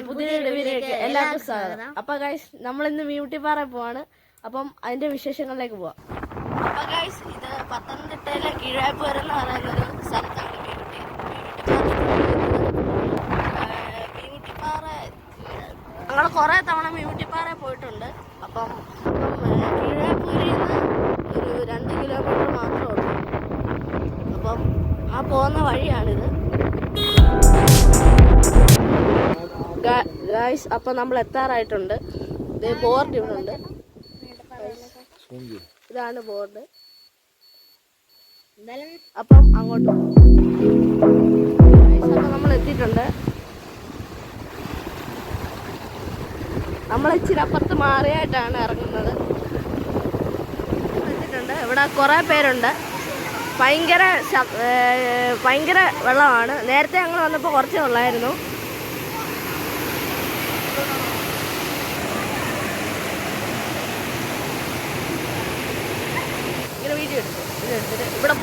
പുതിയ വീഡിയോയിലേക്ക് എല്ലാവർക്കും സ്വാഗതം. അപ്പൊ ഗൈസ്, നമ്മളിന്ന് മ്യൂട്ടിപ്പാറ പോവാണ്. അപ്പം അതിന്റെ വിശേഷങ്ങളിലേക്ക് പോവാം. അപ്പൊ ഗൈസ്, ഇത് പത്തനംതിട്ടയിലെ കീഴാപ്പൂർ എന്ന് പറയുന്നൊരു സ്ഥലത്താണ് മ്യൂട്ടിപ്പാറ. ഞങ്ങൾ കുറെ തവണ മ്യൂട്ടിപ്പാറ പോയിട്ടുണ്ട്. അപ്പം കീഴാപ്പൂരിൽ നിന്ന് ഒരു 2 കിലോമീറ്റർ മാത്രമേ ഉള്ളൂ. അപ്പം ആ പോകുന്ന വഴിയാണിത്. ഗൈസ്, അപ്പൊ നമ്മൾ എത്താറായിട്ടുണ്ട്. ബോർഡ് ഇവിടെ ഉണ്ട്. ഇതാണ് ബോർഡ്. അപ്പം അങ്ങോട്ട് അപ്പൊ നമ്മൾ എത്തിയിട്ടുണ്ട്. നമ്മൾ ഇച്ചിരി അപ്പുറത്ത് മാറിയായിട്ടാണ് ഇറങ്ങുന്നത്. എത്തിയിട്ടുണ്ട്. ഇവിടെ കുറെ പേരുണ്ട്. ഭയങ്കര വെള്ളമാണ്. നേരത്തെ ഞങ്ങൾ വന്നപ്പോൾ കുറച്ചേ ഉള്ളായിരുന്നു. ഇങ്ങനെ വീഡിയോ എടുത്തിട്ട് ഇവിടെ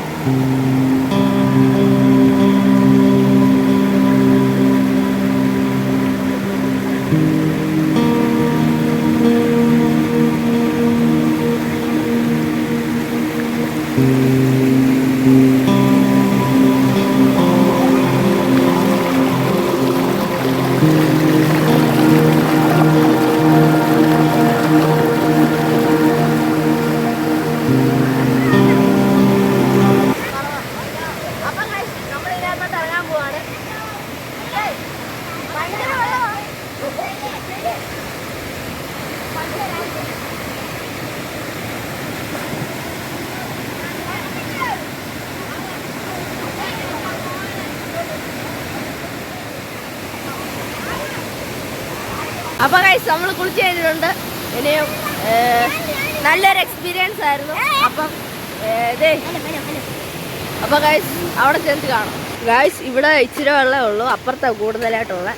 അപ്പോൾ ഗൈസ്, നമ്മൾ കുളിച്ച് കഴിഞ്ഞിട്ടുണ്ട്. ഇനിയും നല്ലൊരു എക്സ്പീരിയൻസ് ആയിരുന്നു. അപ്പോൾ ഗൈസ്, അവിടെ ചെന്ന് കാണാം. ഗൈസ്, ഇവിടെ ഇച്ചിരി വെള്ളമേ ഉള്ളൂ. അപ്പുറത്താണ് കൂടുതലായിട്ടുള്ള.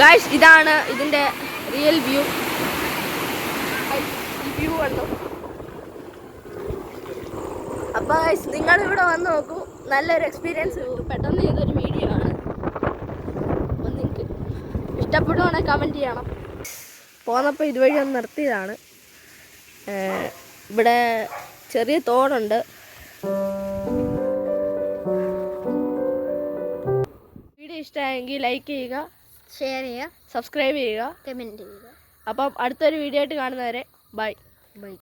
ഗൈസ്, ഇതാണ് ഇതിന്റെ റിയൽ വ്യൂ. കണ്ടു. അപ്പൊ ഗൈസ്, നിങ്ങൾ ഇവിടെ വന്ന് നോക്കൂ. നല്ലൊരു എക്സ്പീരിയൻസ് കിട്ടും. പെട്ടെന്ന് ചെയ്തൊരു വീഡിയോ ആണ്. അപ്പം നിങ്ങൾക്ക് ഇഷ്ടപ്പെടുവാണെങ്കിൽ കമൻറ്റ് ചെയ്യണം. പോന്നപ്പോൾ ഇതുവഴി ഒന്ന് നിർത്തിയതാണ്. ഇവിടെ ചെറിയ തോടുണ്ട്. വീഡിയോ ഇഷ്ടമായെങ്കിൽ ലൈക്ക് ചെയ്യുക, ഷെയർ ചെയ്യുക, സബ്സ്ക്രൈബ് ചെയ്യുക, കമൻറ്റ് ചെയ്യുക. അപ്പം അടുത്തൊരു വീഡിയോ ആയിട്ട് കാണുന്നവരെ ബൈ.